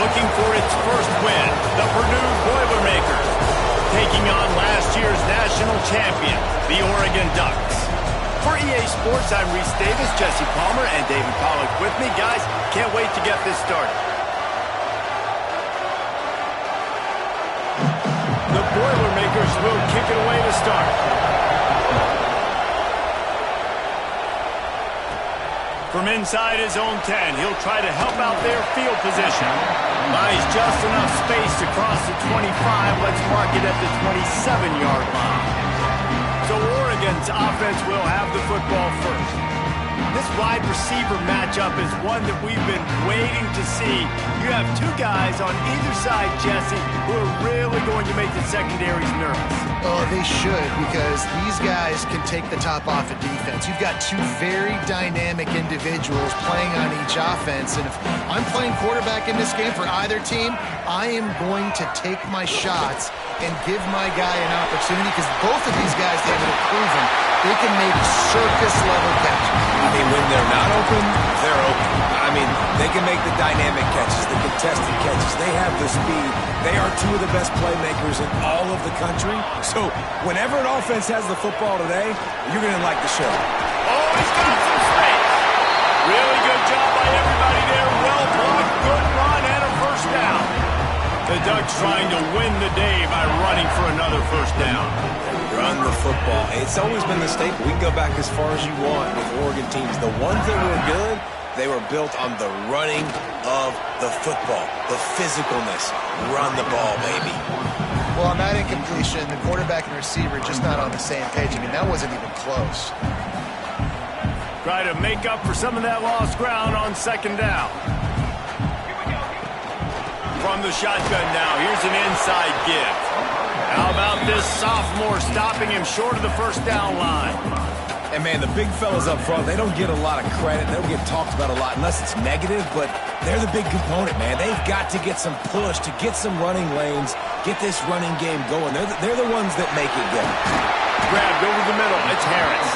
looking for its first win, the Purdue Boilermakers, taking on last year's national champion, the Oregon Ducks. For EA Sports, I'm Reese Davis, Jesse Palmer, and David Pollack with me. Guys, can't wait to get this started. The Boilermakers will kick it away to start. From inside his own 10, he'll try to help out their field position. Buys just enough space to cross the 25. Let's mark it at the 27-yard line. So Oregon's offense will have the football first. This wide receiver matchup is one that we've been waiting to see. You have two guys on either side, Jesse, who are really going to make the secondaries nervous. Oh, they should, because these guys can take the top off of defense. You've got two very dynamic individuals playing on each offense, and if I'm playing quarterback in this game for either team, I am going to take my shots and give my guy an opportunity, because both of these guys have proven they can make circus-level catches. I mean, when they're not open, they're open. I mean, they can make the dynamic catches, the contested catches. They have the speed. They are two of the best playmakers in all of the country. So whenever an offense has the football today, you're going to like the show. Oh, he's got some space. Really good job by everybody there. Well blocked, good run, and a first down. The Ducks trying to win the day by running for another first down. Run the football. It's always been the staple. We can go back as far as you want with Oregon teams. The ones that were good, they were built on the running of the football, the physicalness. Run the ball, baby. Well, on that incompletion, the quarterback and receiver just not on the same page. I mean, that wasn't even close. Try to make up for some of that lost ground on second down. From the shotgun now, here's an inside give. How about this sophomore stopping him short of the first down line? And, man, the big fellas up front, they don't get a lot of credit. They don't get talked about a lot unless it's negative, but they're the big component, man. They've got to get some push, to get some running lanes, get this running game going. They're the ones that make it go. Grabbed over the middle. It's Harris.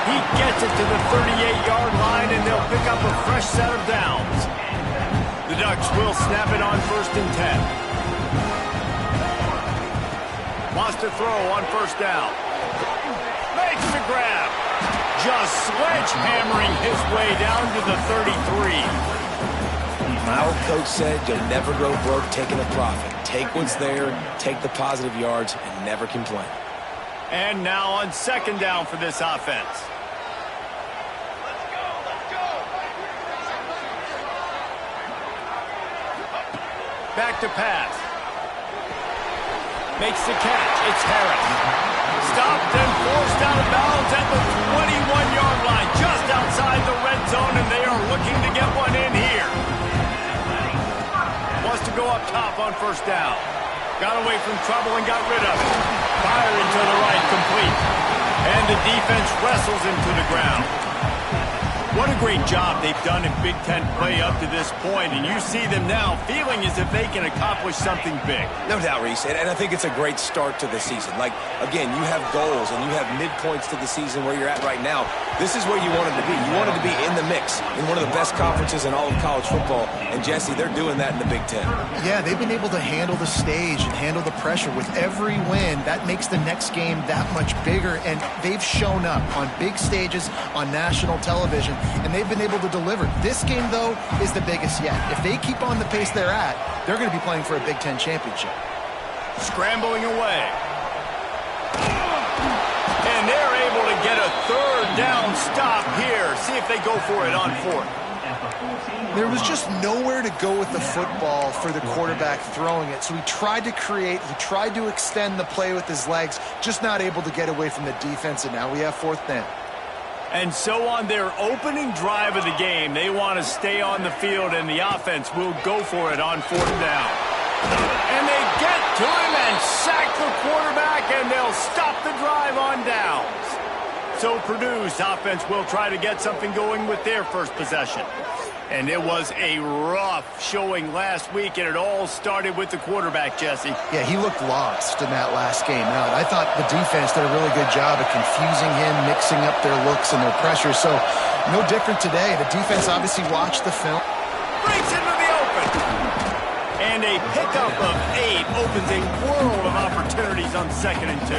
He gets it to the 38-yard line, and they'll pick up a fresh set of downs. The Ducks will snap it on 1st and 10. Wants to throw on first down. Makes the grab. Just sledgehammering his way down to the 33. My old coach said you'll never go broke taking a profit. Take what's there, take the positive yards, and never complain. And now on second down for this offense. Back to pass. Makes the catch. It's Harris. Stopped and forced out of bounds at the 21-yard line, just outside the red zone, and they are looking to get one in here. Wants to go up top on first down. Got away from trouble and got rid of it. Firing to the right, complete. And the defense wrestles him to the ground. What a great job they've done in Big Ten play up to this point, and you see them now feeling as if they can accomplish something big. No doubt, Reese, and I think it's a great start to the season. Like, again, you have goals and you have midpoints to the season where you're at right now. This is where you wanted to be. You wanted to be in the mix in one of the best conferences in all of college football, and Jesse, they're doing that in the Big Ten. Yeah, they've been able to handle the stage and handle the pressure. With every win, that makes the next game that much bigger, and they've shown up on big stages on national television, and they've been able to deliver. This game, though, is the biggest yet. If they keep on the pace they're at, they're going to be playing for a Big Ten championship. Scrambling away. And they're able to get a third down stop here. See if they go for it on fourth. There was just nowhere to go with the football for the quarterback throwing it. So he tried to create, he tried to extend the play with his legs, just not able to get away from the defense, and now we have fourth down. And so on their opening drive of the game, they want to stay on the field, and the offense will go for it on fourth down. And they get to him and sack the quarterback, and they'll stop the drive on downs. So Purdue's offense will try to get something going with their first possession. And it was a rough showing last week, and it all started with the quarterback, Jesse. Yeah, he looked lost in that last game out. I thought the defense did a really good job of confusing him, mixing up their looks and their pressure. So no different today. The defense obviously watched the film. Breaks into the open. And a pickup of 8 opens a world of opportunities on 2nd and 2.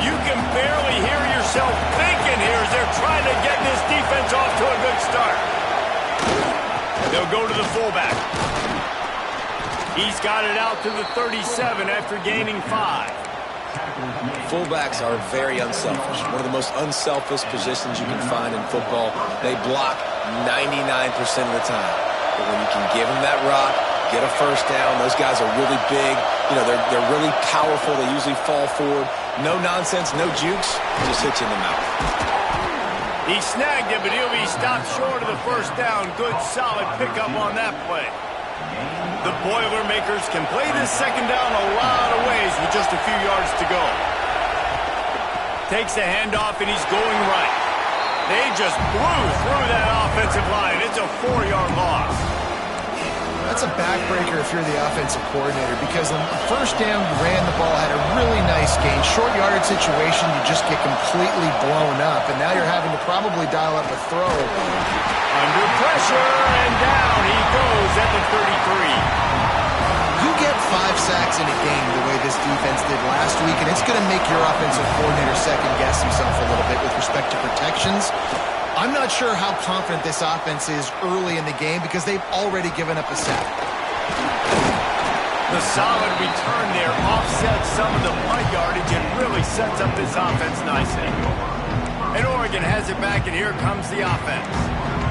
You can barely hear yourself thinking here as they're trying to get this defense off to a good start. They'll go to the fullback. He's got it out to the 37 after gaining 5. Fullbacks are very unselfish. One of the most unselfish positions you can find in football. They block 99% of the time. But when you can give them that rock, get a first down, those guys are really big. You know, they're really powerful. They usually fall forward. No nonsense, no jukes, just hit you in the mouth. He snagged it, but he'll be stopped short of the first down. Good, solid pickup on that play. The Boilermakers can play this second down a lot of ways with just a few yards to go. Takes the handoff, and he's going right. They just blew through that offensive line. It's a 4-yard loss. That's a backbreaker if you're the offensive coordinator, because on the first down, you ran the ball, had a really nice gain. Short yardage situation, you just get completely blown up, and now you're having to probably dial up a throw. Under pressure, and down he goes at the 33. You get 5 sacks in a game the way this defense did last week, and it's going to make your offensive coordinator second-guess himself a little bit with respect to protections. I'm not sure how confident this offense is early in the game because they've already given up a sack. The solid return there offsets some of the punt yardage and really sets up this offense nicely. And Oregon has it back, and here comes the offense.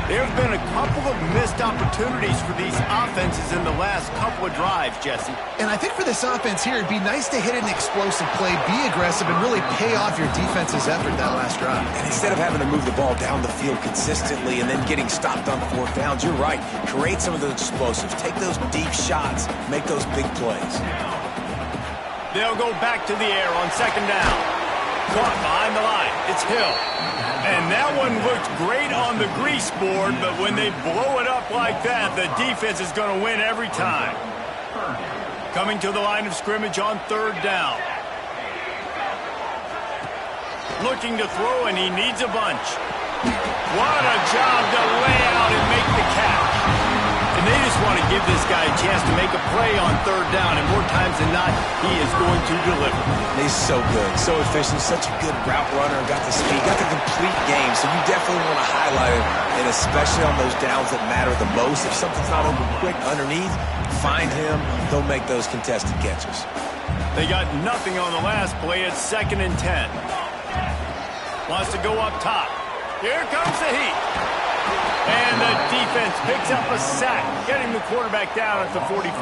There have been a couple of missed opportunities for these offenses in the last couple of drives, Jesse. And I think for this offense here, it'd be nice to hit an explosive play, be aggressive, and really pay off your defense's effort that last drive. And instead of having to move the ball down the field consistently and then getting stopped on 4th downs, you're right. Create some of those explosives. Take those deep shots. Make those big plays. They'll go back to the air on 2nd down. Caught behind the line. It's Hill. And that one looked great on the grease board, but when they blow it up like that, the defense is going to win every time. Coming to the line of scrimmage on 3rd down. Looking to throw, and he needs a bunch. What a job to lay out and make the catch. And they just want to give this guy a chance to make a play on 3rd down, and more times than not, he is going to deliver. He's so good, so efficient, such a good route runner, got the speed, got the complete game, so you definitely want to highlight him, and especially on those downs that matter the most. If something's not open quick underneath, find him, he'll make those contested catches. They got nothing on the last play. It's 2nd and 10. Wants to go up top. Here comes the heat. And the defense picks up a sack, getting the quarterback down at the 44.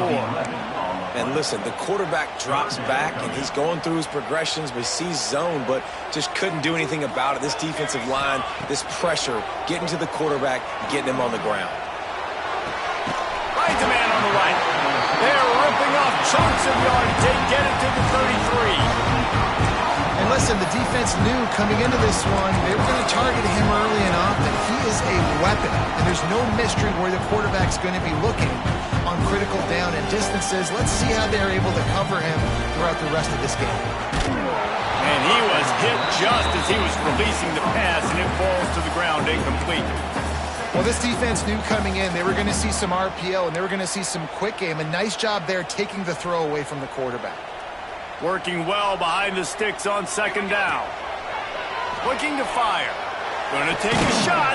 And listen, the quarterback drops back, and he's going through his progressions. We see zone, but just couldn't do anything about it. This defensive line, this pressure, getting to the quarterback, getting him on the ground. Finds a man on the right. They're ripping off chunks of yards. They get it to the 33. And listen, the defense knew coming into this one, they were going to target him early and often. He is a weapon, and there's no mystery where the quarterback's going to be looking on critical down and distances. Let's see how they're able to cover him throughout the rest of this game. And he was hit just as he was releasing the pass, and it falls to the ground incomplete. Well, this defense knew coming in they were going to see some RPO, and they were going to see some quick game. A nice job there taking the throw away from the quarterback. Working well behind the sticks on 2nd down. Looking to fire. Going to take a shot.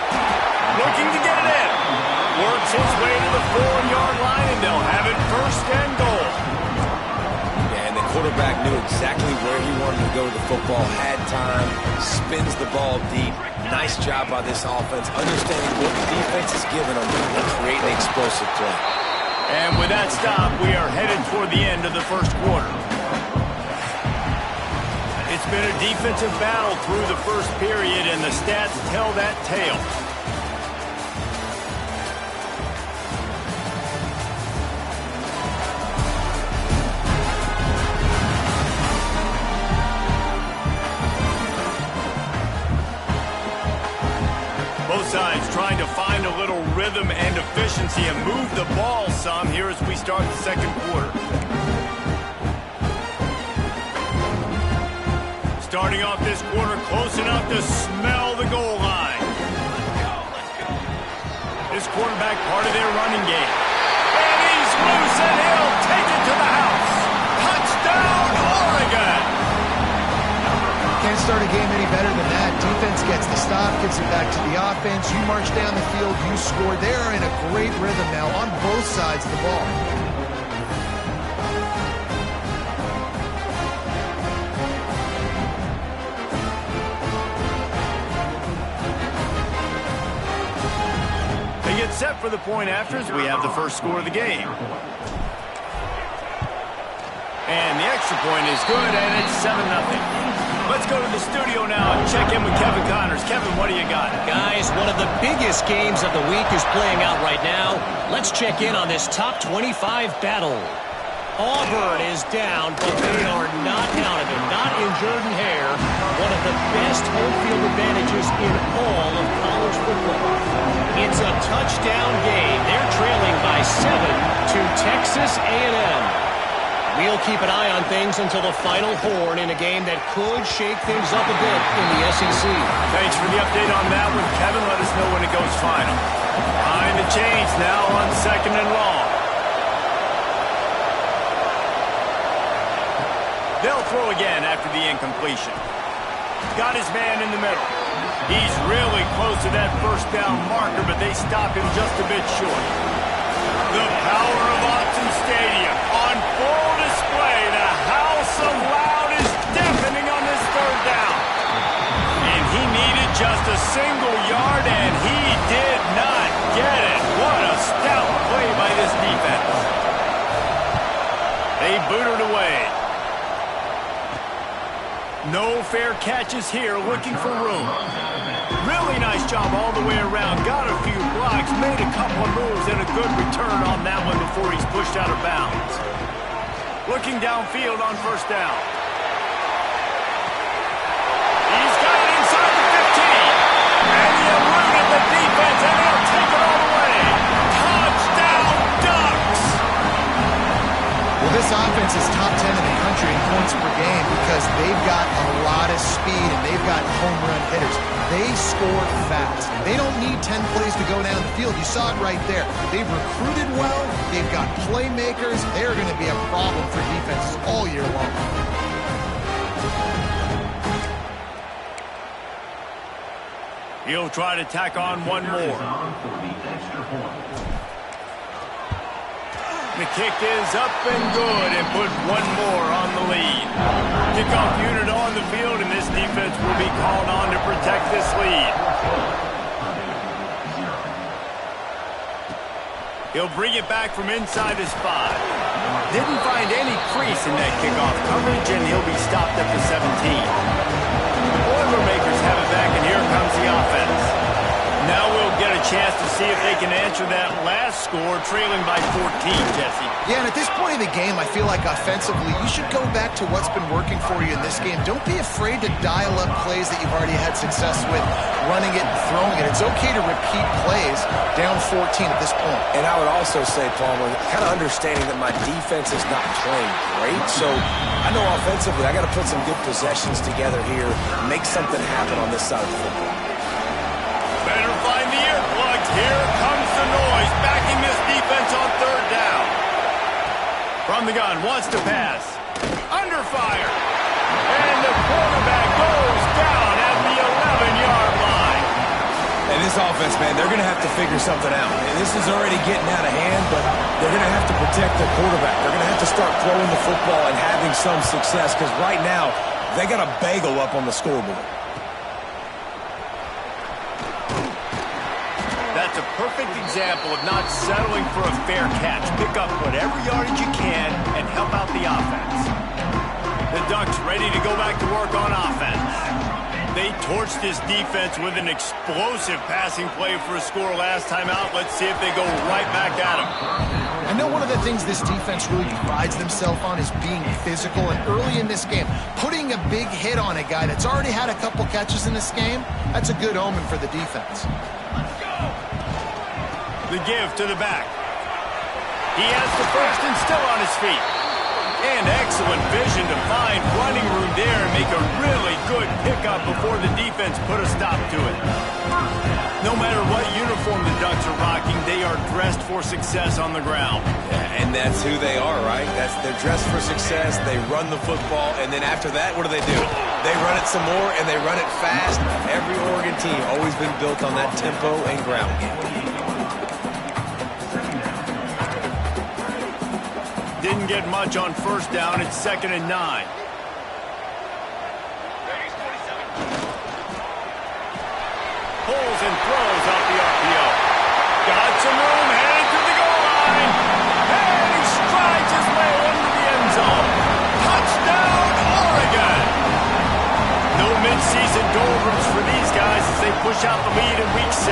Looking to get it in. Works his way to the 4-yard line, and they'll have it 1st and goal. Yeah, and the quarterback knew exactly where he wanted to go with the football. Had time. Spins the ball deep. Nice job by this offense. Understanding what the defense is giving them and creating an explosive play. And with that stop, we are headed toward the end of the 1st quarter. It's been a defensive battle through the 1st period, and the stats tell that tale. Both sides trying to find a little rhythm and efficiency and move the ball some here as we start the 2nd quarter. Starting off this quarter close enough to smell the goal line. This quarterback part of their running game. And he's start a game any better than that. Defense gets the stop, gets it back to the offense. You march down the field, you score. They are in a great rhythm now on both sides of the ball. They get set for the point afters. We have the first score of the game. And the extra point is good, and it's 7-0. Let's go to the studio now and check in with Kevin Connors. Kevin, what do you got? Guys, one of the biggest games of the week is playing out right now. Let's check in on this top 25 battle. Auburn is down, but they are not out of it. Not in Jordan Hare. One of the best home field advantages in all of college football. It's a touchdown game. They're trailing by 7 to Texas A&M. We'll keep an eye on things until the final horn in a game that could shake things up a bit in the SEC. Thanks for the update on that one, Kevin. Let us know when it goes final. Behind the chains now on 2nd and long. They'll throw again after the incompletion. Got his man in the middle. He's really close to that first down marker, but they stop him just a bit short. The power of Autzen Stadium on full display. The house of loud is deafening on this third down. And he needed just a single yard, and he did not get it. What a stout play by this defense. They boot it away. No fair catches here, looking for room. Really nice job all the way around. Got a few blocks, made a couple of moves, and a good return on that one before he's pushed out of bounds. Looking downfield on first down. He's got it inside the 15. And he eluded the defense, and he'll take it all the way. Touchdown, Ducks! Well, this offense is top 10 in the country in points per game because they've got a lot of speed and they've got home run hitters. They score fast. They don't need 10 plays to go down the field. You saw it right there. They've recruited well. They've got playmakers. They're going to be a problem for defenses all year long. He'll try to tack on one more. The kick is up and good and put one more on the lead. Kickoff unit on the field, and this defense will be called on to protect this lead. He'll bring it back from inside his 5. Didn't find any crease in that kickoff coverage, and he'll be stopped at the 17. Boilermakers have it back, and here comes the offense. Now we'll get a chance to see if they can answer that last score, trailing by 14, Jesse. Yeah, and at this point in the game, I feel like offensively, you should go back to what's been working for you in this game. Don't be afraid to dial up plays that you've already had success with, running it and throwing it. It's okay to repeat plays down 14 at this point. And I would also say, Palmer, kind of understanding that my defense is not playing great, so I know offensively I got to put some good possessions together here, make something happen on this side of the football. Better find the earplugs. Here comes the noise, backing this defense on third down. From the gun, wants to pass. Under fire. And the quarterback goes down at the 11-yard line. And this offense, man, they're going to have to figure something out. And this is already getting out of hand, but they're going to have to protect their quarterback. They're going to have to start throwing the football and having some success because right now they got a bagel up on the scoreboard. That's a perfect example of not settling for a fair catch. Pick up whatever yardage you can and help out the offense. The Ducks ready to go back to work on offense. They torched this defense with an explosive passing play for a score last time out. Let's see if they go right back at them. I know one of the things this defense really prides themselves on is being physical, and early in this game, putting a big hit on a guy that's already had a couple catches in this game, that's a good omen for the defense. The give to the back. He has the first and still on his feet. And excellent vision to find running room there and make a really good pickup before the defense put a stop to it. No matter what uniform the Ducks are rocking, they are dressed for success on the ground. And And that's who they are, right? They're dressed for success. They run the football, and then after that, what do? They run it some more, and they run it fast. Every Oregon team always been built on that tempo and ground game. Didn't get much on first down. It's 2nd and 9. Pulls and throws out the RPO. Got some room, headed to the goal line. And he strides his way into the end zone. Touchdown, Oregon! No mid-season doldrums for these guys as they push out the lead in Week 6.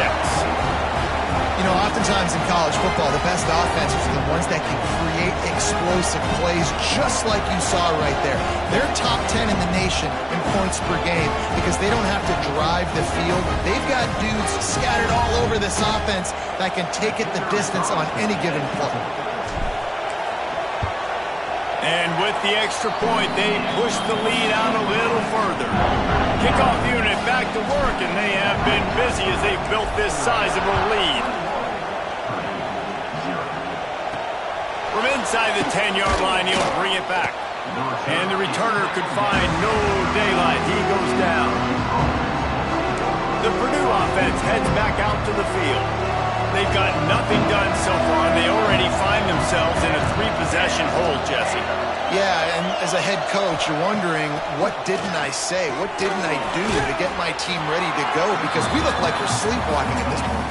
You know, oftentimes in college football, the best offenses are the ones that can create explosive plays just like you saw right there. They're top 10 in the nation in points per game because they don't have to drive the field. They've got dudes scattered all over this offense that can take it the distance on any given play. And with the extra point, they push the lead out a little further. Kickoff unit back to work, and they have been busy as they've built this sizable lead. From inside the 10-yard line, he'll bring it back. And the returner could find no daylight. He goes down. The Purdue offense heads back out to the field. They've got nothing done so far, and they already find themselves in a 3-possession hole, Jesse. Yeah, and as a head coach, you're wondering, what didn't I say? What didn't I do to get my team ready to go? Because we look like we're sleepwalking at this point.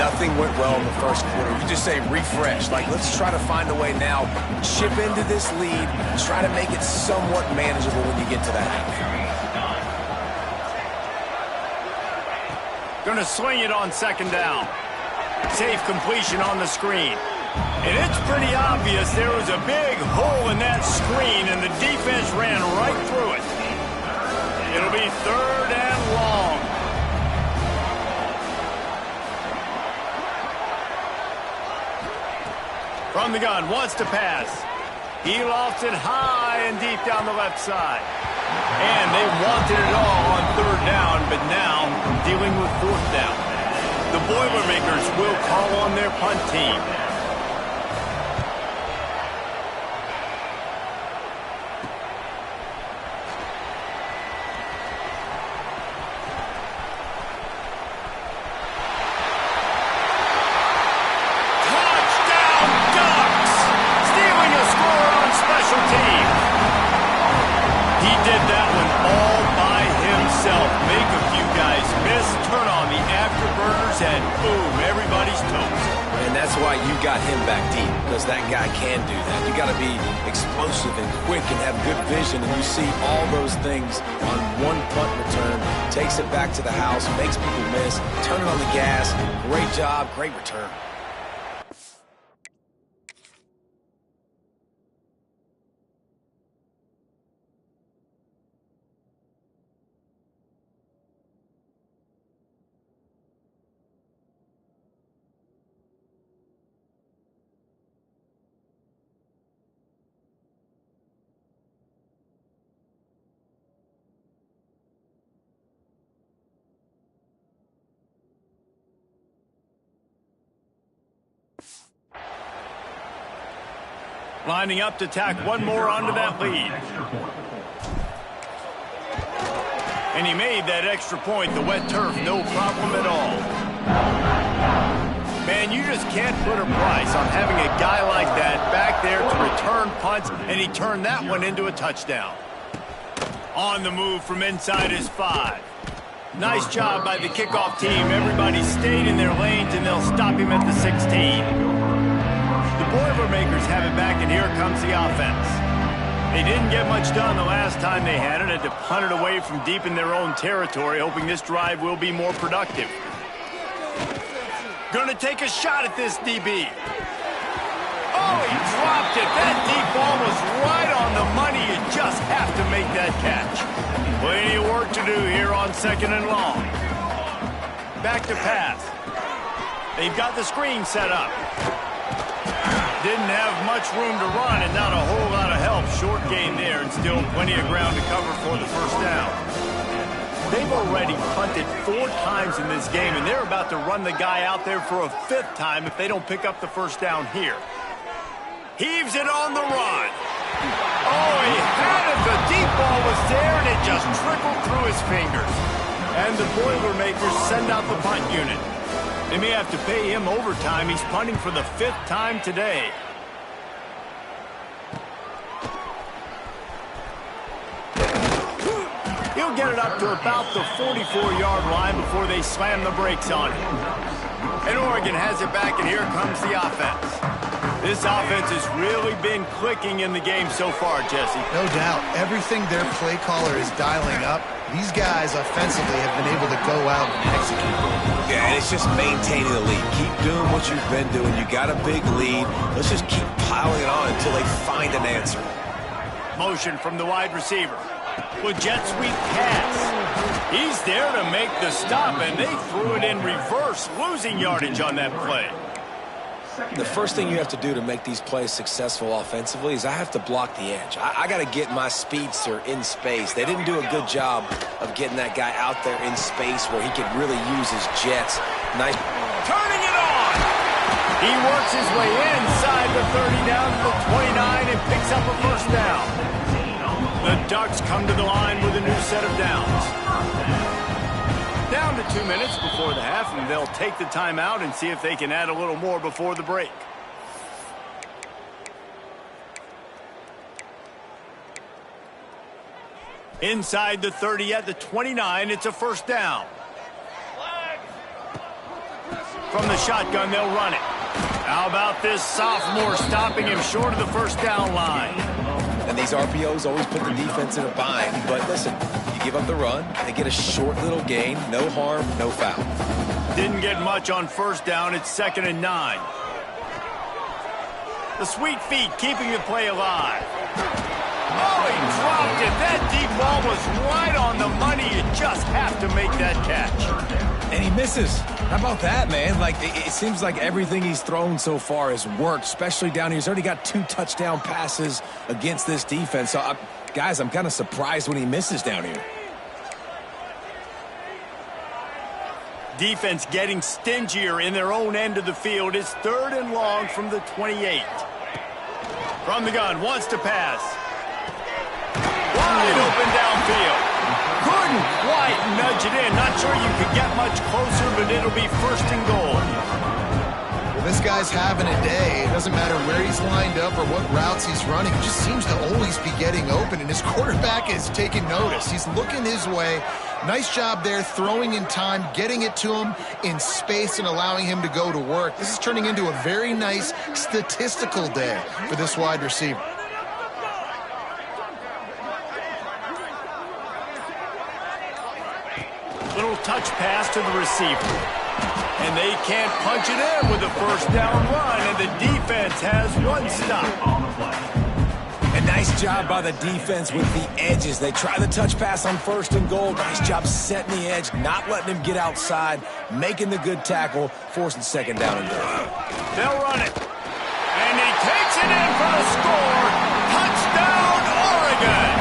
Nothing went well in the first quarter. You just say refresh. Like, let's try to find a way now. Chip into this lead. Try to make it somewhat manageable when you get to that. Gonna swing it on 2nd down. Safe completion on the screen. And it's pretty obvious there was a big hole in that screen, and the defense ran right through it. It'll be 3rd and long. From the gun, wants to pass. He lofts it high and deep down the left side. And they wanted it all on 3rd down, but now dealing with 4th down. The Boilermakers will call on their punt team. And boom, everybody's toast. And that's why you got him back deep, because that guy can do that. You got to be explosive and quick and have good vision, and you see all those things on one punt return. Takes it back to the house, makes people miss, turning on the gas. Great job, great return. Lining up to tack one more onto that lead. And he made that extra point, the wet turf, no problem at all. Man, you just can't put a price on having a guy like that back there to return punts, and he turned that one into a touchdown. On the move from inside his 5. Nice job by the kickoff team. Everybody stayed in their lanes, and they'll stop him at the 16. The Boilermakers have it back, and here comes the offense. They didn't get much done the last time they had it. Had to punt it away from deep in their own territory, hoping this drive will be more productive. Gonna take a shot at this DB. Oh, he dropped it. That deep ball was right on the money. You just have to make that catch. Plenty of work to do here on 2nd and long. Back to pass. They've got the screen set up. Didn't have much room to run and not a whole lot of help. Short gain there and still plenty of ground to cover for the 1st down. They've already punted 4 times in this game, and they're about to run the guy out there for a 5th time if they don't pick up the 1st down here. Heaves it on the run. Oh, he had it. The deep ball was there, and it just trickled through his fingers. And the Boilermakers send out the punt unit. They may have to pay him overtime. He's punting for the 5th time today. He'll get it up to about the 44-yard line before they slam the brakes on him. And Oregon has it back, and here comes the offense. This offense has really been clicking in the game so far, Jesse. No doubt. Everything their play caller is dialing up, these guys offensively have been able to go out and execute. Yeah, and it's just maintaining the lead. Keep doing what you've been doing. You got a big lead. Let's just keep piling it on until they find an answer. Motion from the wide receiver. With jet sweep pass. He's there to make the stop, and they threw it in reverse, losing yardage on that play. The first thing you have to do to make these plays successful offensively is I have to block the edge. I got to get my speedster in space. They didn't do a good job of getting that guy out there in space where he could really use his jets. Nice. Turning it on! He works his way inside the 30 down to the 29 and picks up a first down. The Ducks come to the line with a new set of downs. Down to 2 minutes before the half, and they'll take the timeout and see if they can add a little more before the break. Inside the 30 at the 29, it's a first down. From the shotgun, they'll run it. How about this sophomore stopping him short of the first down line? And these RPOs always put the defense in a bind. But listen, you give up the run, they get a short little gain, no harm, no foul. Didn't get much on first down. It's 2nd and 9. The sweet feet keeping the play alive. Oh, he dropped it. That deep ball was right on the money. You just have to make that catch. And he misses. How about that, man? Like, it seems like everything he's thrown so far has worked, especially down here. He's already got 2 touchdown passes against this defense. So, guys, I'm kind of surprised when he misses down here. Defense getting stingier in their own end of the field. It's 3rd and long from the 28. From the gun, wants to pass. Wide open downfield. Couldn't quite nudge it in. Not sure you could get much closer, but it'll be 1st and goal. Well, this guy's having a day. It doesn't matter where he's lined up or what routes he's running. He just seems to always be getting open, and his quarterback is taking notice. He's looking his way. Nice job there, throwing in time, getting it to him in space and allowing him to go to work. This is turning into a very nice statistical day for this wide receiver. Little touch pass to the receiver. And they can't punch it in with a first down run, and the defense has 1 stop. A nice job by the defense with the edges. They try the touch pass on 1st and goal. Nice job setting the edge, not letting him get outside, making the good tackle, forcing 2nd down and goal. They'll run it. And he takes it in for the score. Touchdown, Oregon!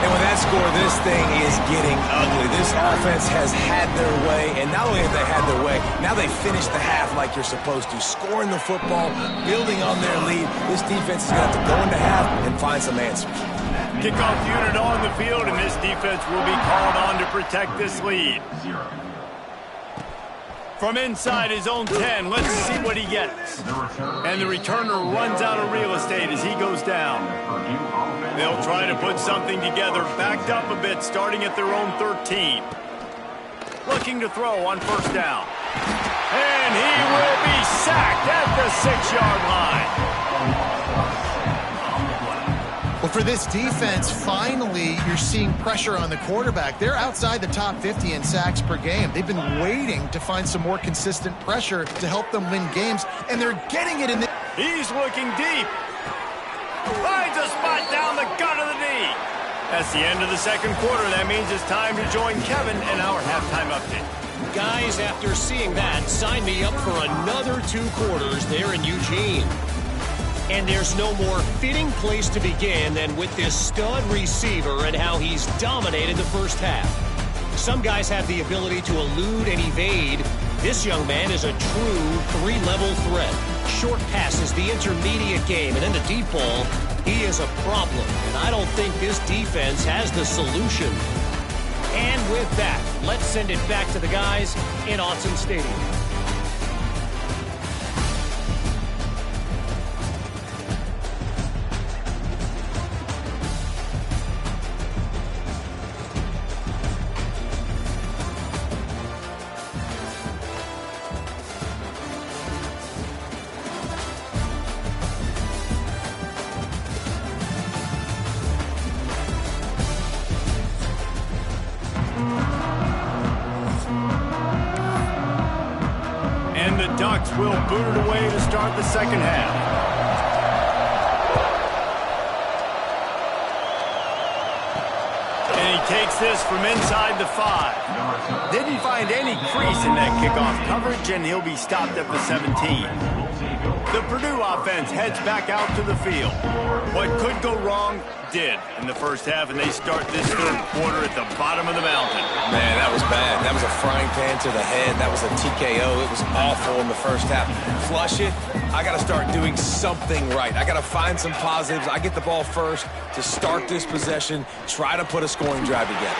And with that score, this thing is getting ugly. This offense has had their way, and not only have they had their way, now they finish the half like you're supposed to, scoring the football, building on their lead. This defense is going to have to go into half and find some answers. Kickoff unit on the field, and this defense will be called on to protect this lead. From inside his own 10, let's see what he gets. And the returner runs out of real estate as he goes down. They'll try to put something together, backed up a bit, starting at their own 13. Looking to throw on first down. And he will be sacked at the 6-yard line. Well, for this defense, finally, you're seeing pressure on the quarterback. They're outside the top 50 in sacks per game. They've been waiting to find some more consistent pressure to help them win games, and they're getting it in the... He's looking deep. Finds a spot down the gut of the knee. That's the end of the 2nd quarter. That means it's time to join Kevin in our halftime update. Guys, after seeing that, sign me up for another 2 quarters there in Eugene. And there's no more fitting place to begin than with this stud receiver and how he's dominated the first half. Some guys have the ability to elude and evade. This young man is a true 3-level threat. short passes, the intermediate game, and in the deep ball, he is a problem. And I don't think this defense has the solution. And with that, let's send it back to the guys in Autzen Stadium. And the Ducks will boot it away to start the second half. And he takes this from inside the 5. Didn't find any crease in that kickoff coverage, and he'll be stopped at the 17. The Purdue offense heads back out to the field. What could go wrong did in the first half, and they start this third quarter at the bottom of the mountain. Man, that was bad. That was a frying pan to the head. That was a TKO. It was awful in the first half. Flush it. I got to start doing something right. I got to find some positives. I get the ball first to start this possession, try to put a scoring drive together.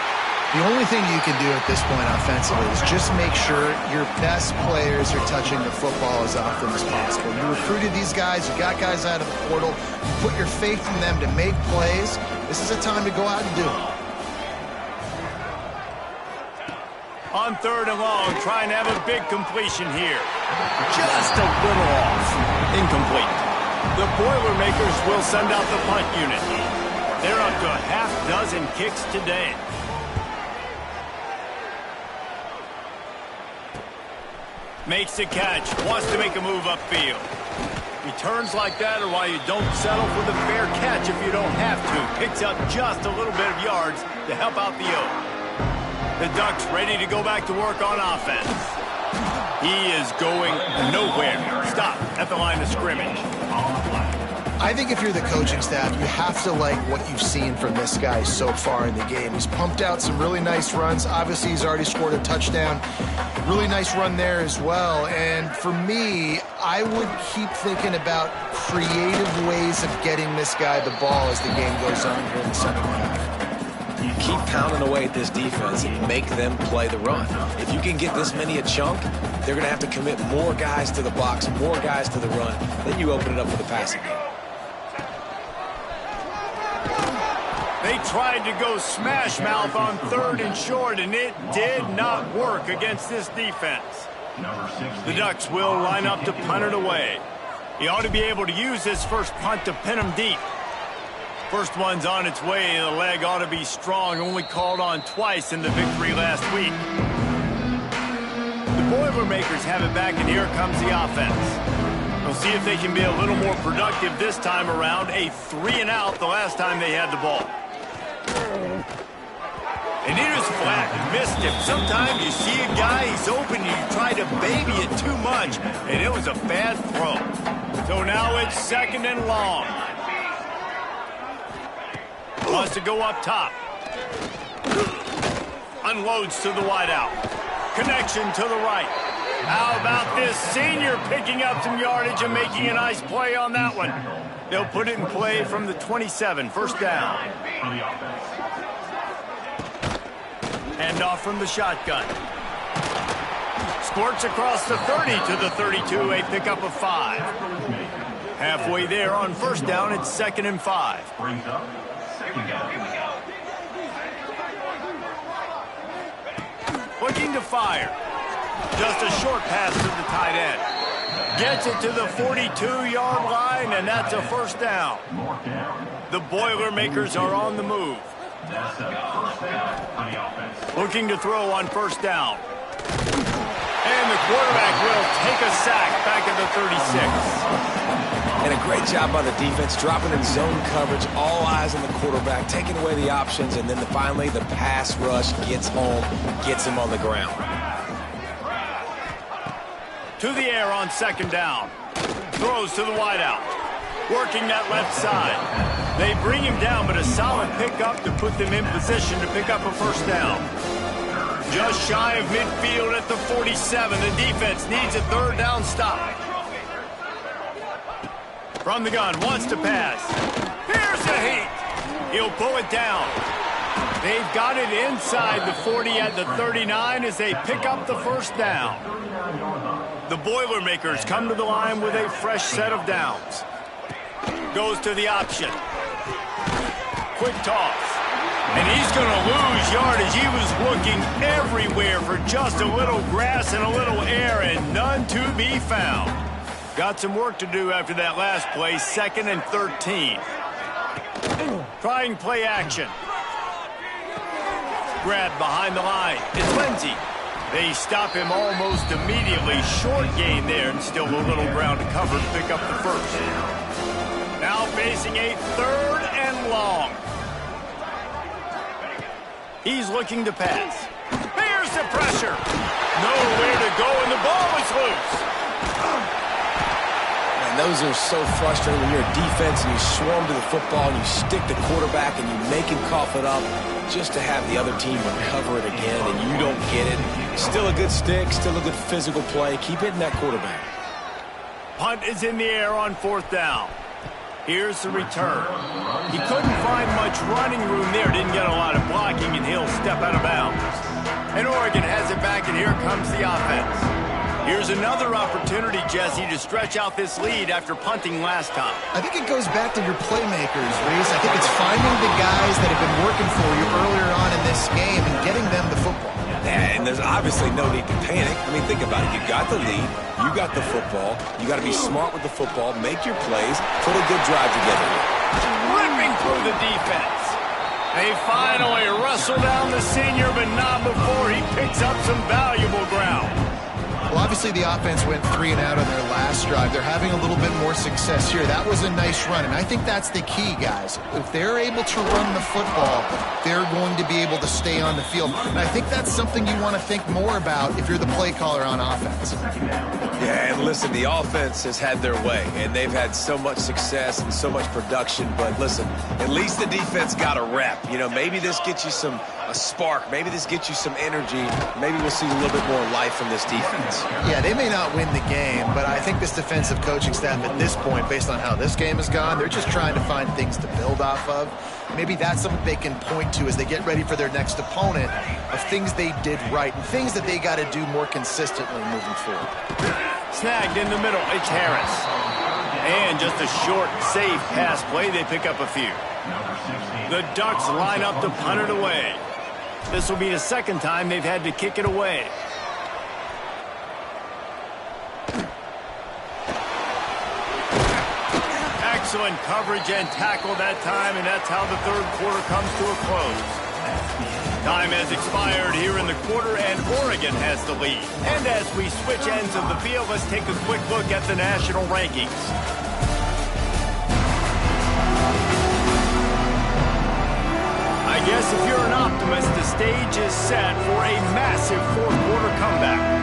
The only thing you can do at this point offensively is just make sure your best players are touching the football as often as possible. You recruited these guys, you got guys out of the portal, you put your faith in them to make plays. This is a time to go out and do it. On 3rd and long, trying to have a big completion here. Just a little off. Incomplete. The Boilermakers will send out the punt unit. They're up to a half dozen kicks today. Makes the catch, wants to make a move upfield. Returns like that are why you don't settle for the fair catch if you don't have to. Picks up just a little bit of yards to help out the O. The Ducks ready to go back to work on offense. He is going nowhere. Stop at the line of scrimmage. I think if you're the coaching staff, you have to like what you've seen from this guy so far in the game. He's pumped out some really nice runs. Obviously, he's already scored a touchdown. Really nice run there as well. And for me, I would keep thinking about creative ways of getting this guy the ball as the game goes on here in the second half. You keep pounding away at this defense and make them play the run. If you can get this many a chunk, they're going to have to commit more guys to the box, more guys to the run. Then you open it up for the passing game. They tried to go smash mouth on 3rd and short, and it did not work against this defense. The Ducks will line up to punt it away. He ought to be able to use this first punt to pin him deep. First one's on its way. The leg ought to be strong, only called on twice in the victory last week. The Boilermakers have it back, and here comes the offense. We'll see if they can be a little more productive this time around. A 3-and-out the last time they had the ball. And it is flat. Missed him. Sometimes you see a guy, he's open, and you try to baby it too much, and it was a bad throw. So now it's 2nd and long. Wants to go up top. Unloads to the wideout. Connection to the right. How about this senior picking up some yardage and making a nice play on that one? They'll put it in play from the 27, first down. Handoff from the shotgun. Squirts across the 30 to the 32, a pickup of 5. Halfway there on first down, it's 2nd and 5. Looking to fire. Just a short pass to the tight end. Gets it to the 42-yard line, and that's a first down. The Boilermakers are on the move. Looking to throw on first down. And the quarterback will take a sack back at the 36. And a great job by the defense, dropping in zone coverage, all eyes on the quarterback, taking away the options, and then finally the pass rush gets home, gets him on the ground. To the air on 2nd down. Throws to the wideout. Working that left side. They bring him down, but a solid pickup to put them in position to pick up a first down. Just shy of midfield at the 47. The defense needs a 3rd down stop. From the gun, wants to pass. Here's a heat. He'll pull it down. They've got it inside the 40 at the 39 as they pick up the first down. The Boilermakers come to the line with a fresh set of downs. Goes to the option. Quick toss. And he's going to lose yardage. He was looking everywhere for just a little grass and a little air and none to be found. Got some work to do after that last play, 2nd and 13. Trying play action. Grab behind the line. It's Lindsey. They stop him almost immediately. Short gain there and still a little ground to cover to pick up the first. Now facing a 3rd and long. He's looking to pass. Here's the pressure. Nowhere to go and the ball is loose. And those are so frustrating when you're a defense and you swarm to the football and you stick the quarterback and you make him cough it up just to have the other team recover it again and you don't get it. Still a good stick, still a good physical play. Keep hitting that quarterback. Punt is in the air on 4th down. Here's the return. He couldn't find much running room there. Didn't get a lot of blocking, and he'll step out of bounds. And Oregon has it back, and here comes the offense. Here's another opportunity, Jesse, to stretch out this lead after punting last time. I think it goes back to your playmakers, Reese. I think it's finding the guys that have been working for you earlier on in this game and getting them the football. And there's obviously no need to panic. I mean, think about it. You got the lead. You got the football. You got to be smart with the football. Make your plays. Put a good drive together. Ripping through the defense. They finally wrestle down the senior, but not before he picks up some valuable ground. Well, obviously the offense went 3 and out on their last drive. They're having a little bit more success here. That was a nice run, and I think that's the key, guys. If they're able to run the football, they're going to be able to stay on the field. And I think that's something you want to think more about if you're the play caller on offense. Yeah, and listen, the offense has had their way, and they've had so much success and so much production. But listen, at least the defense got a rep. You know, maybe this gets you a spark. Maybe this gets you some energy. Maybe we'll see a little bit more life from this defense. Yeah, they may not win the game, but I think this defensive coaching staff at this point, based on how this game has gone, they're just trying to find things to build off of. Maybe that's something they can point to as they get ready for their next opponent of things they did right and things that they got to do more consistently moving forward. Snagged in the middle, it's Harris. And just a short, safe pass play, they pick up a few. The Ducks line up to punt it away. This will be the 2nd time they've had to kick it away. Excellent coverage and tackle that time, and that's how the 3rd quarter comes to a close. Time has expired here in the quarter, and Oregon has the lead. And as we switch ends of the field, let's take a quick look at the national rankings. I guess if you're an optimist, the stage is set for a massive 4th quarter comeback.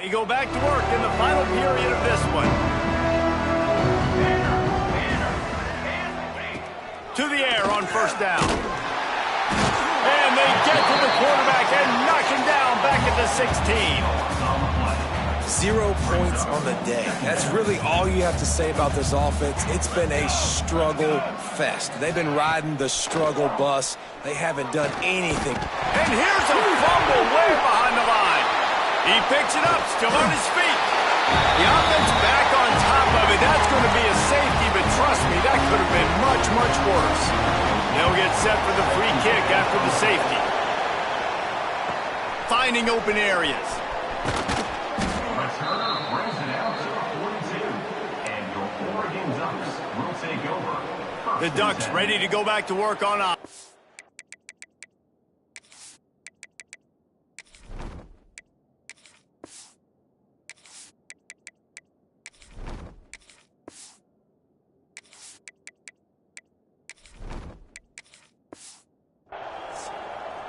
They go back to work in the final period of this one. To the air on 1st down. And they get to the quarterback and knock him down back at the 16. 0 points on the day. That's really all you have to say about this offense. It's been a struggle fest. They've been riding the struggle bus. They haven't done anything. And here's a fumble way behind the line. He picks it up, still on his feet. The offense back on top of it. That's going to be a safety, but trust me, that could have been much, much worse. They'll get set for the free kick after the safety. Finding open areas. Returner brings it out to the 42, and your Oregon Ducks will take over. The Ducks ready to go back to work on offense.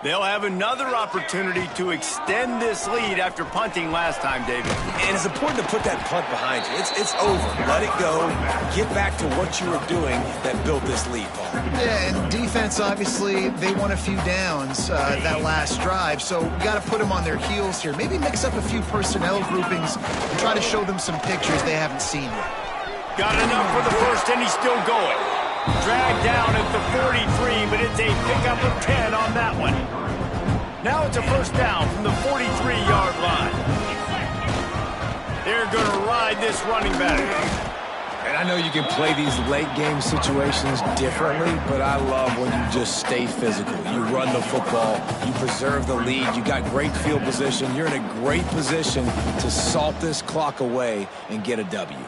They'll have another opportunity to extend this lead after punting last time, David. And it's important to put that punt behind you. It's over. Let it go. Get back to what you were doing that built this lead, Paul. Yeah, and defense, obviously, they won a few downs that last drive, so we got to put them on their heels here. Maybe mix up a few personnel groupings and try to show them some pictures they haven't seen yet. Got enough for the first, and he's still going. Dragged down at the 43, but it's a pickup of 10 on that one. Now it's a first down from the 43-yard line. They're going to ride this running back. And I know you can play these late-game situations differently, but I love when you just stay physical. You run the football, you preserve the lead, you got great field position. You're in a great position to salt this clock away and get a W.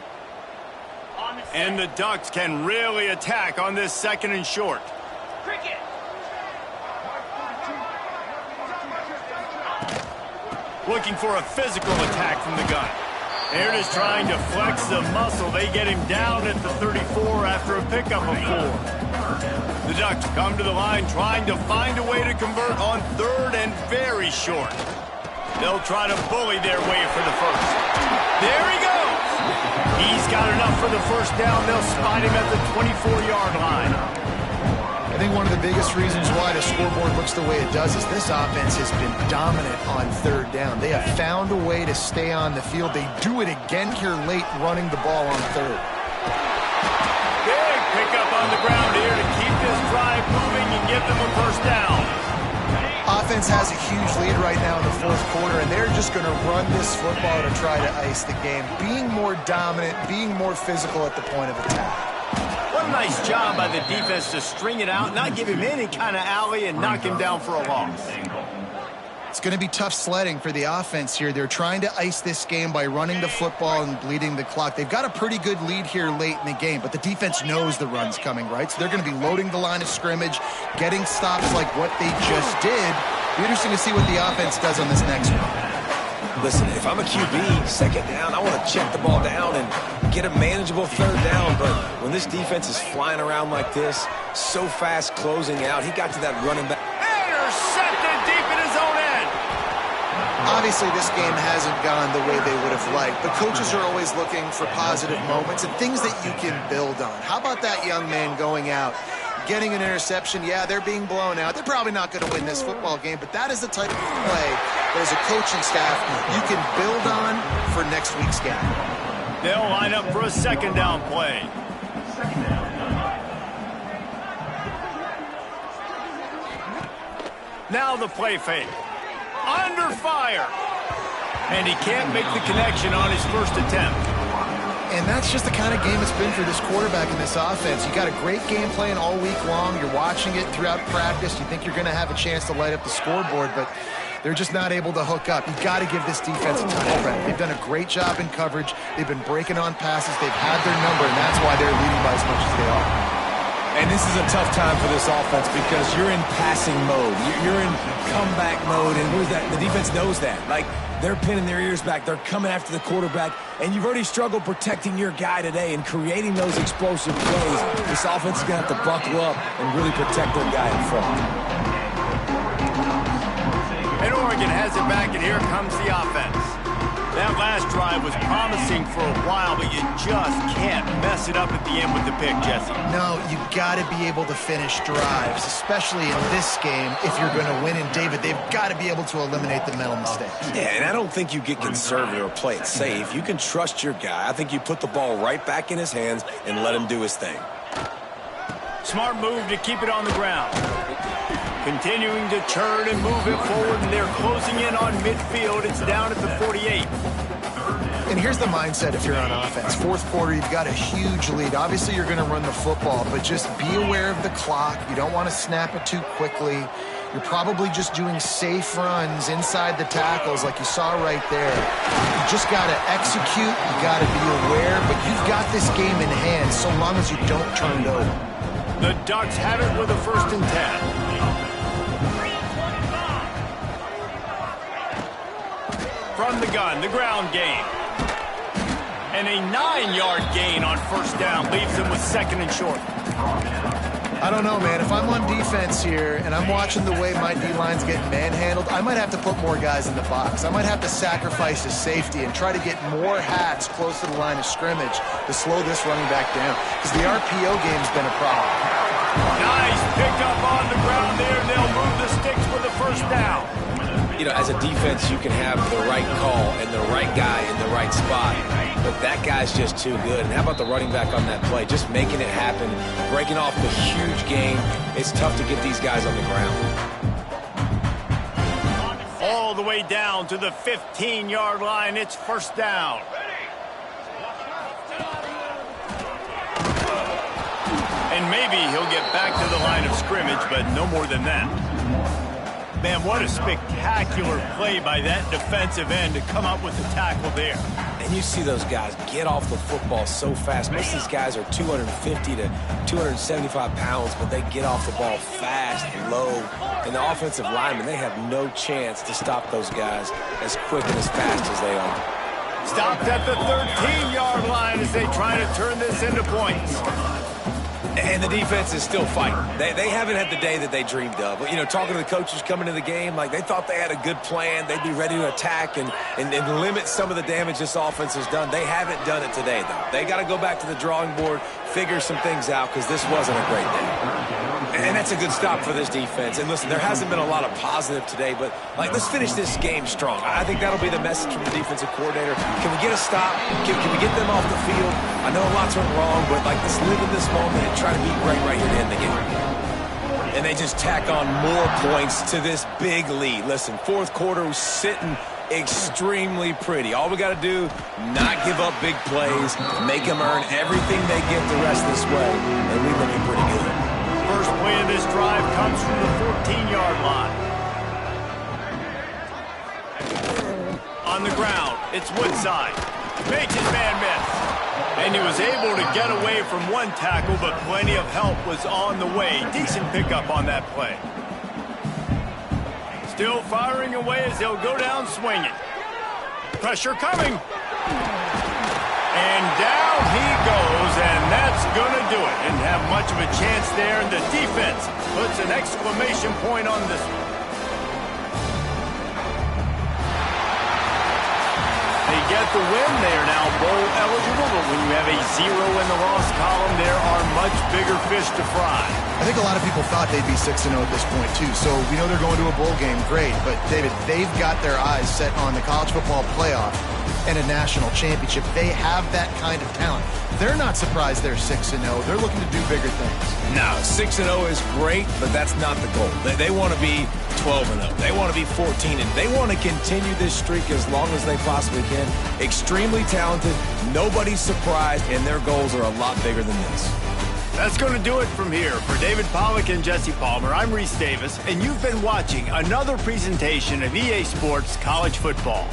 And the Ducks can really attack on this second and short. Looking for a physical attack from the gun. They're just trying to flex the muscle. They get him down at the 34 after a pickup of 4. The Ducks come to the line trying to find a way to convert on third and very short. They'll try to bully their way for the first. There he goes! He's got enough for the first down. They'll spot him at the 24-yard line. I think one of the biggest reasons why the scoreboard looks the way it does is this offense has been dominant on third down. They have found a way to stay on the field. They do it again here late, running the ball on third. Big pickup on the ground here to keep this drive moving and give them a first down. Offense has a huge lead right now in the fourth quarter, and they're just going to run this football to try to ice the game. Being more dominant, being more physical at the point of attack. What a nice job by the defense to string it out, not give him any kind of alley, and knock him down for a loss. It's going to be tough sledding for the offense here. They're trying to ice this game by running the football and bleeding the clock. They've got a pretty good lead here late in the game, but the defense knows the run's coming, right? So they're going to be loading the line of scrimmage, getting stops like what they just did. Be interesting to see what the offense does on this next one. Listen, if I'm a QB, second down, I want to check the ball down and get a manageable third down. But when this defense is flying around like this, so fast closing out, he got to that running back. Intercepted deep in his own end. Obviously, this game hasn't gone the way they would have liked, but coaches are always looking for positive moments and things that you can build on. How about that young man going out, getting an interception? Yeah, they're being blown out. They're probably not going to win this football game, but that is the type of play that as a coaching staff you can build on for next week's game. They'll line up for a second down play. Now the play fake. Under fire. And he can't make the connection on his first attempt. And that's just the kind of game it's been for this quarterback in this offense. You got a great game plan all week long. You're watching it throughout practice. You think you're going to have a chance to light up the scoreboard, but they're just not able to hook up. You've got to give this defense a ton of credit. They've done a great job in coverage. They've been breaking on passes. They've had their number, and that's why they're leading by as much as they are. And this is a tough time for this offense because you're in passing mode. You're in comeback mode, and what is that? The defense knows that. Like, they're pinning their ears back. They're coming after the quarterback, and you've already struggled protecting your guy today and creating those explosive plays. This offense is going to have to buckle up and really protect their guy in front. And Oregon has it back, and here comes the offense. That last drive was promising for a while, but you just can't mess it up at the end with the pick, Jesse. No, you got to be able to finish drives, especially in this game. If you're going to win, and David, they've got to be able to eliminate the mental mistakes. Yeah, and I don't think you get conservative or play it safe. You can trust your guy. I think you put the ball right back in his hands and let him do his thing. Smart move to keep it on the ground. Continuing to turn and move it forward, and they're closing in on midfield. It's down at the 48. And here's the mindset if you're on offense. Fourth quarter, you've got a huge lead. Obviously, you're going to run the football, but just be aware of the clock. You don't want to snap it too quickly. You're probably just doing safe runs inside the tackles like you saw right there. You just got to execute. You got to be aware, but you've got this game in hand so long as you don't turn it over. The Ducks have it with a 1st and 10. From the gun, the ground game. And a 9-yard gain on first down leaves them with second and short. I don't know, man. If I'm on defense here and I'm watching the way my D-line's getting manhandled, I might have to put more guys in the box. I might have to sacrifice his safety and try to get more hats close to the line of scrimmage to slow this running back down, because the RPO game's been a problem. Nice pick up on the ground there. They'll move the sticks for the first down. You know, as a defense, you can have the right call and the right guy in the right spot, but that guy's just too good. And how about the running back on that play? Just making it happen, breaking off the huge game. It's tough to get these guys on the ground. All the way down to the 15-yard line. It's first down. And maybe he'll get back to the line of scrimmage, but no more than that. Man, what a spectacular play by that defensive end to come up with the tackle there. And you see those guys get off the football so fast. Most of these guys are 250 to 275 pounds, but they get off the ball fast and low. And the offensive linemen, they have no chance to stop those guys as quick and as fast as they are. Stopped at the 13-yard line as they try to turn this into points. And the defense is still fighting. They haven't had the day that they dreamed of. You know, talking to the coaches coming to the game, like they thought they had a good plan. They'd be ready to attack and limit some of the damage this offense has done. They haven't done it today, though. They got to go back to the drawing board, figure some things out, because this wasn't a great day. And that's a good stop for this defense. And listen, there hasn't been a lot of positive today, but like, let's finish this game strong. I think that'll be the message from the defensive coordinator. Can we get a stop? Can we get them off the field? I know lots went wrong, but like, let's live in this moment and try to be great right here to end the game. And they just tack on more points to this big lead. Listen, fourth quarter was sitting extremely pretty. All we got to do, not give up big plays, make them earn everything they get the rest of this way, and we looking pretty good. First play of this drive comes from the 14-yard line. On the ground, it's Woodside. Makes his man miss. And he was able to get away from one tackle, but plenty of help was on the way. Decent pickup on that play. Still firing away as they'll go down swinging. Pressure coming. And down he goes, and that's going to do it. Didn't have much of a chance there, and the defense puts an exclamation point on this one. They get the win. They are now bowl eligible, but when you have a 0 in the loss column, there are much bigger fish to fry. I think a lot of people thought they'd be 6-0 at this point, too. So we know they're going to a bowl game. Great. But, David, they've got their eyes set on the college football playoff and a national championship. They have that kind of talent. They're not surprised they're 6-0. They're looking to do bigger things. No, 6-0 is great, but that's not the goal. They want to be 12-0. They want to be 14-0. They want to continue this streak as long as they possibly can. Extremely talented. Nobody's surprised, and their goals are a lot bigger than this. That's going to do it from here. For David Pollack and Jesse Palmer, I'm Reese Davis, and you've been watching another presentation of EA Sports College Football.